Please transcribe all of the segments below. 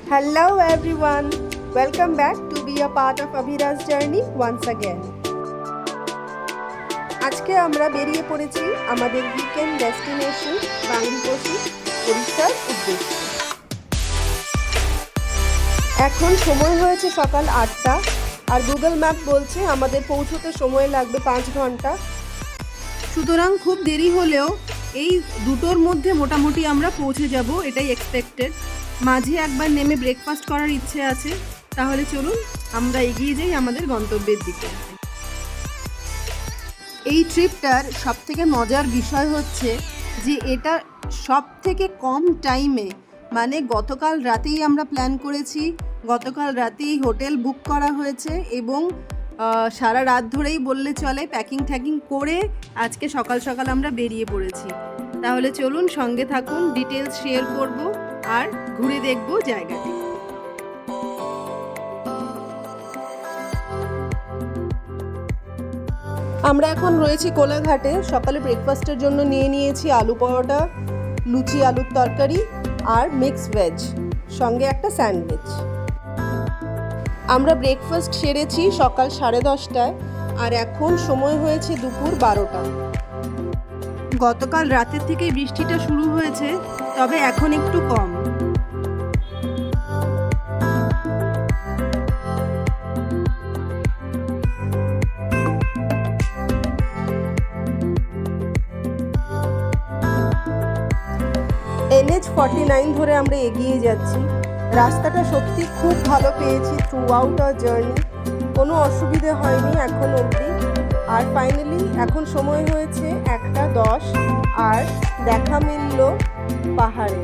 Hello everyone, welcome back to be a part of Abhira's journey once again. আজকে আমরা বেরিয়ে পড়েছি আমাদের উইকেন্ড ডেস্টিনেশন বাংলাদেশি ওড়িশার উদ্দেশ্যে। এখন সময় হয়েছে সকাল 8টা আর গুগল ম্যাপ বলছে আমাদের পৌঁছতে সময় লাগবে 5 ঘন্টা। সুতরাং খুব দেরি হলেও এই দুটোর মধ্যে মোটামুটি আমরা পৌঁছে যাব, এটাই এক্সপেক্টেড। মাঝে একবার নেমে ব্রেকফাস্ট করার ইচ্ছে আছে, তাহলে চলুন আমরা এগিয়ে যাই আমাদের গন্তব্যের দিকে। এই ট্রিপটার সবথেকে মজার বিষয় হচ্ছে যে এটা সবথেকে কম টাইমে, মানে গতকাল রাতেই আমরা প্ল্যান করেছি, গতকাল রাতেই হোটেল বুক করা হয়েছে এবং সারা রাত ধরেই বললে চলে প্যাকিং ট্যাকিং করে আজকে সকাল সকাল আমরা বেরিয়ে পড়েছি। তাহলে চলুন সঙ্গে থাকুন, ডিটেলস শেয়ার করব আর ঘুরে দেখব জায়গাটি। আমরা এখন রয়েছি কোলাঘাটে। সকালে ব্রেকফাস্টের জন্য নিয়ে নিয়েছি আলু পরোটা, লুচি আলুর তরকারি আর মিক্স ভেজ, সঙ্গে একটা স্যান্ডউইচ। আমরা ব্রেকফাস্ট সেরেছি সকাল 10:30টায় আর এখন সময় হয়েছে দুপুর 12টা। গতকাল রাতের থেকেই বৃষ্টিটা শুরু হয়েছে, তবে এখন একটু কম। NH49 ধরে আমরা এগিয়ে যাচ্ছি। রাস্তাটা সত্যি খুব ভালো পেয়েছি থ্রু আউট আওয়ার জার্নি, কোনো অসুবিধে হয়নি এখন অবধি। আর ফাইনালি এখন সময় হয়েছে 1:10 আর দেখা মিলল পাহাড়ে।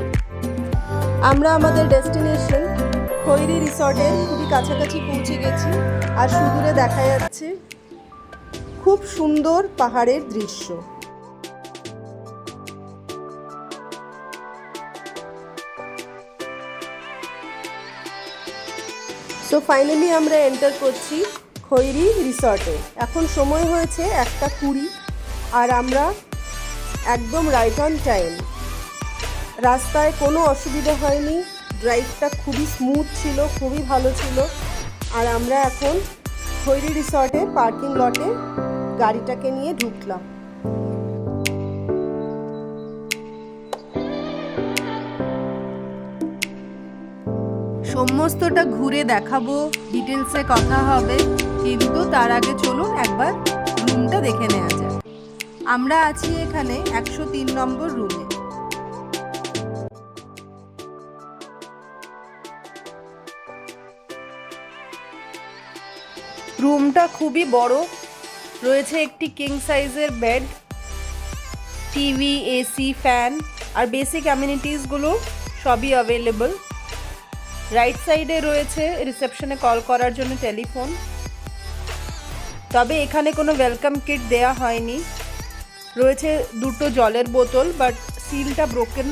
আমরা আমাদের ডেস্টিনেশন খৈরি রিসর্টের খুবই কাছাকাছি পৌঁছে গেছি আর সুদূরে দেখা যাচ্ছে খুব সুন্দর পাহাড়ের দৃশ্য। সো ফাইনালি আমরা এন্টার করছি খৈরি রিসর্টে। এখন সময় হয়েছে 1:20 আর আমরা একদম রাইট অন টাইম। রাস্তায় কোনো অসুবিধা হয়নি, ড্রাইভটা খুবই স্মুথ ছিল, খুবই ভালো ছিল। আর আমরা এখন খৈরি রিসর্টের পার্কিং লটে গাড়িটাকে নিয়ে ঢুকলাম। সমস্তটা ঘুরে দেখাবো, ডিটেলসে কথা হবে, কিন্তু তার আগে চলুন একবার রুমটা দেখে নেওয়া যায়। আমরা আছি এখানে 103 নম্বর রুমে। রুমটা খুবই বড়, রয়েছে একটি কিং সাইজের বেড, টিভি, এসি, ফ্যান আর বেসিক অ্যামিনিটিসগুলো সবই অ্যাভেলেবল। রাইট সাইডে রয়েছে রিসেপশনে কল করার জন্য টেলিফোন, তবে এখানে কোনো ওয়েলকাম কিট দেয়া হয়নি। রয়েছে দুটো জলের বোতল, বাট সিলটা ব্রোকেন।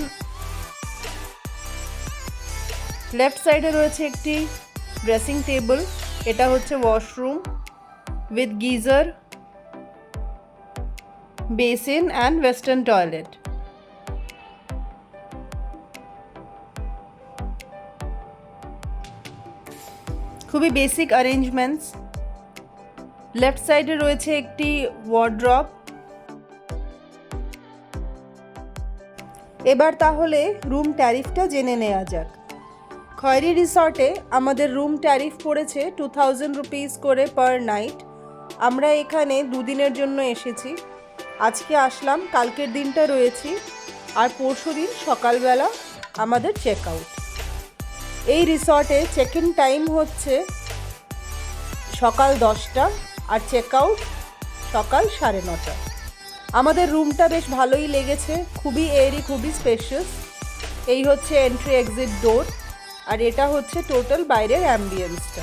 লেফট সাইডে রয়েছে একটি ড্রেসিং টেবিল, এটা হচ্ছে washroom with geyser, basin and western toilet. খুবই বেসিক অ্যারেঞ্জমেন্টস। লেফট সাইডে রয়েছে একটি ওয়ার্ড্রপ। এবার তাহলে রুম ট্যারিফটা জেনে নেওয়া যাক। খৈরি রিসর্টে আমাদের রুম ট্যারিফ পড়েছে 2000 রুপিস করে পার নাইট। আমরা এখানে দুদিনের জন্য এসেছি, আজকে আসলাম, কালকের দিনটা রয়েছি আর পরশু দিন সকালবেলা আমাদের চেক আউট। এই রিসর্টে চেক ইন টাইম হচ্ছে সকাল 10টা আর চেক আউট সকাল 9:30। আমাদের রুমটা বেশ ভালোই লেগেছে, খুবই এয়ারি, খুবই স্পেশিয়াস। এই হচ্ছে এন্ট্রি এক্সিট ডোর আর এটা হচ্ছে টোটাল বাইরের অ্যাম্বিয়েন্সটা।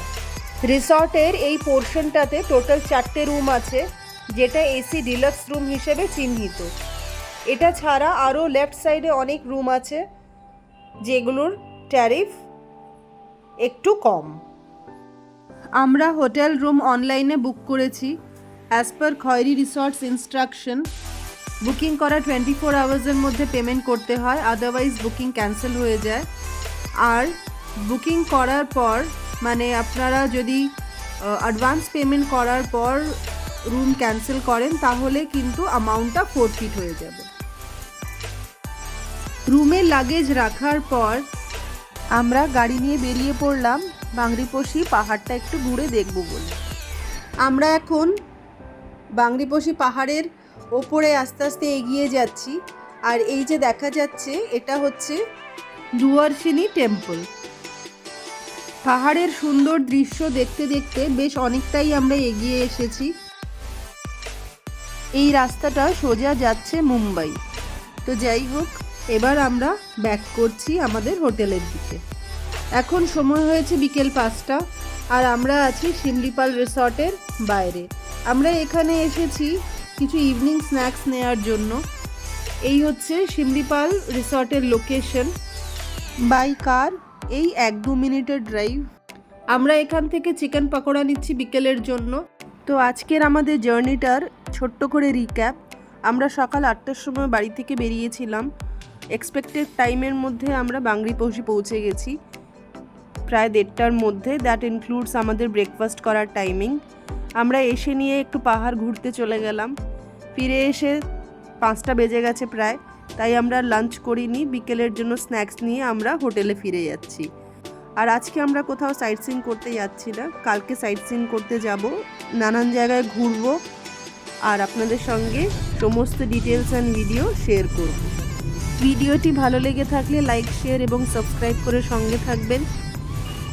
রিসর্টের এই পোর্শনটাতে টোটাল 4টে রুম আছে, যেটা এসি ডিলাক্স রুম হিসেবে চিহ্নিত। এটা ছাড়া আরও লেফট সাইডে অনেক রুম আছে যেগুলোর ট্যারিফ একটু কম। আমরা হোটেল রুম অনলাইনে বুক করেছি as per Khairi resorts instruction. Booking করা 24 আওয়ার্সের মধ্যে পেমেন্ট করতে হয়, আদারওয়াইজ বুকিং ক্যান্সেল হয়ে যায়। আর বুকিং করার পর মানে আপনারা যদি অ্যাডভান্স পেমেন্ট করার পর রুম ক্যান্সেল করেন তাহলে কিন্তু অ্যামাউন্টটা ফোরফিট হয়ে যাবে। রুমে লাগেজ রাখার পর আমরা গাড়ি নিয়ে বেরিয়ে পড়লাম বাংরিপোষি পাহাড়টা একটু ঘুরে দেখব বলে। আমরা এখন বাংরিপোষি পাহাড়ের ওপরে আস্তে আস্তে এগিয়ে যাচ্ছি। আর এই যে দেখা যাচ্ছে এটা হচ্ছে ডুয়ার্সিনী টেম্পল। পাহাড়ের সুন্দর দৃশ্য দেখতে দেখতে বেশ অনেকটাই আমরা এগিয়ে এসেছি। এই রাস্তাটা সোজা যাচ্ছে মুম্বাই। তো যাই হোক, এবার আমরা ব্যাক করছি আমাদের হোটেলের দিকে। এখন সময় হয়েছে বিকেল 5টা আর আমরা আছি শিমলিপাল রিসর্টের বাইরে। আমরা এখানে এসেছি কিছু ইভিনিং স্ন্যাক্স নেওয়ার জন্য। এই হচ্ছে শিমলিপাল রিসর্টের লোকেশন। বাই কার এই 1-2 মিনিটের ড্রাইভ। আমরা এখান থেকে চিকেন পকোড়া নিচ্ছি বিকেলের জন্য। তো আজকের আমাদের জার্নিটার ছোট্ট করে রিক্যাপ। আমরা সকাল 8টার সময় বাড়ি থেকে বেরিয়েছিলাম। এক্সপেক্টেড টাইমের মধ্যে আমরা বাংরিপোষি পৌঁছে গেছি প্রায় 1:30টার মধ্যে। দ্যাট ইনক্লুডস আমাদের ব্রেকফাস্ট করার টাইমিং। আমরা এসে নিয়ে একটু পাহাড় ঘুরতে চলে গেলাম। ফিরে এসে 5টা বেজে গেছে প্রায়, তাই আমরা লাঞ্চ করিনি। বিকেলের জন্য স্ন্যাক্স নিয়ে আমরা হোটেলে ফিরে যাচ্ছি। আর আজকে আমরা কোথাও সাইট সিন করতে যাচ্ছি না, কালকে সাইট সিন করতে যাব, নানান জায়গায় ঘুরবো আর আপনাদের সঙ্গে সমস্ত ডিটেলস অ্যান্ড ভিডিও শেয়ার করব। ভিডিওটি ভালো লেগে থাকলে লাইক, শেয়ার এবং সাবস্ক্রাইব করে সঙ্গে থাকবেন।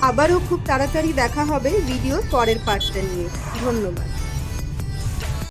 আবারও খুব তাড়াতাড়ি দেখা হবে ভিডিওর পরের পার্টটা নিয়ে। ধন্যবাদ।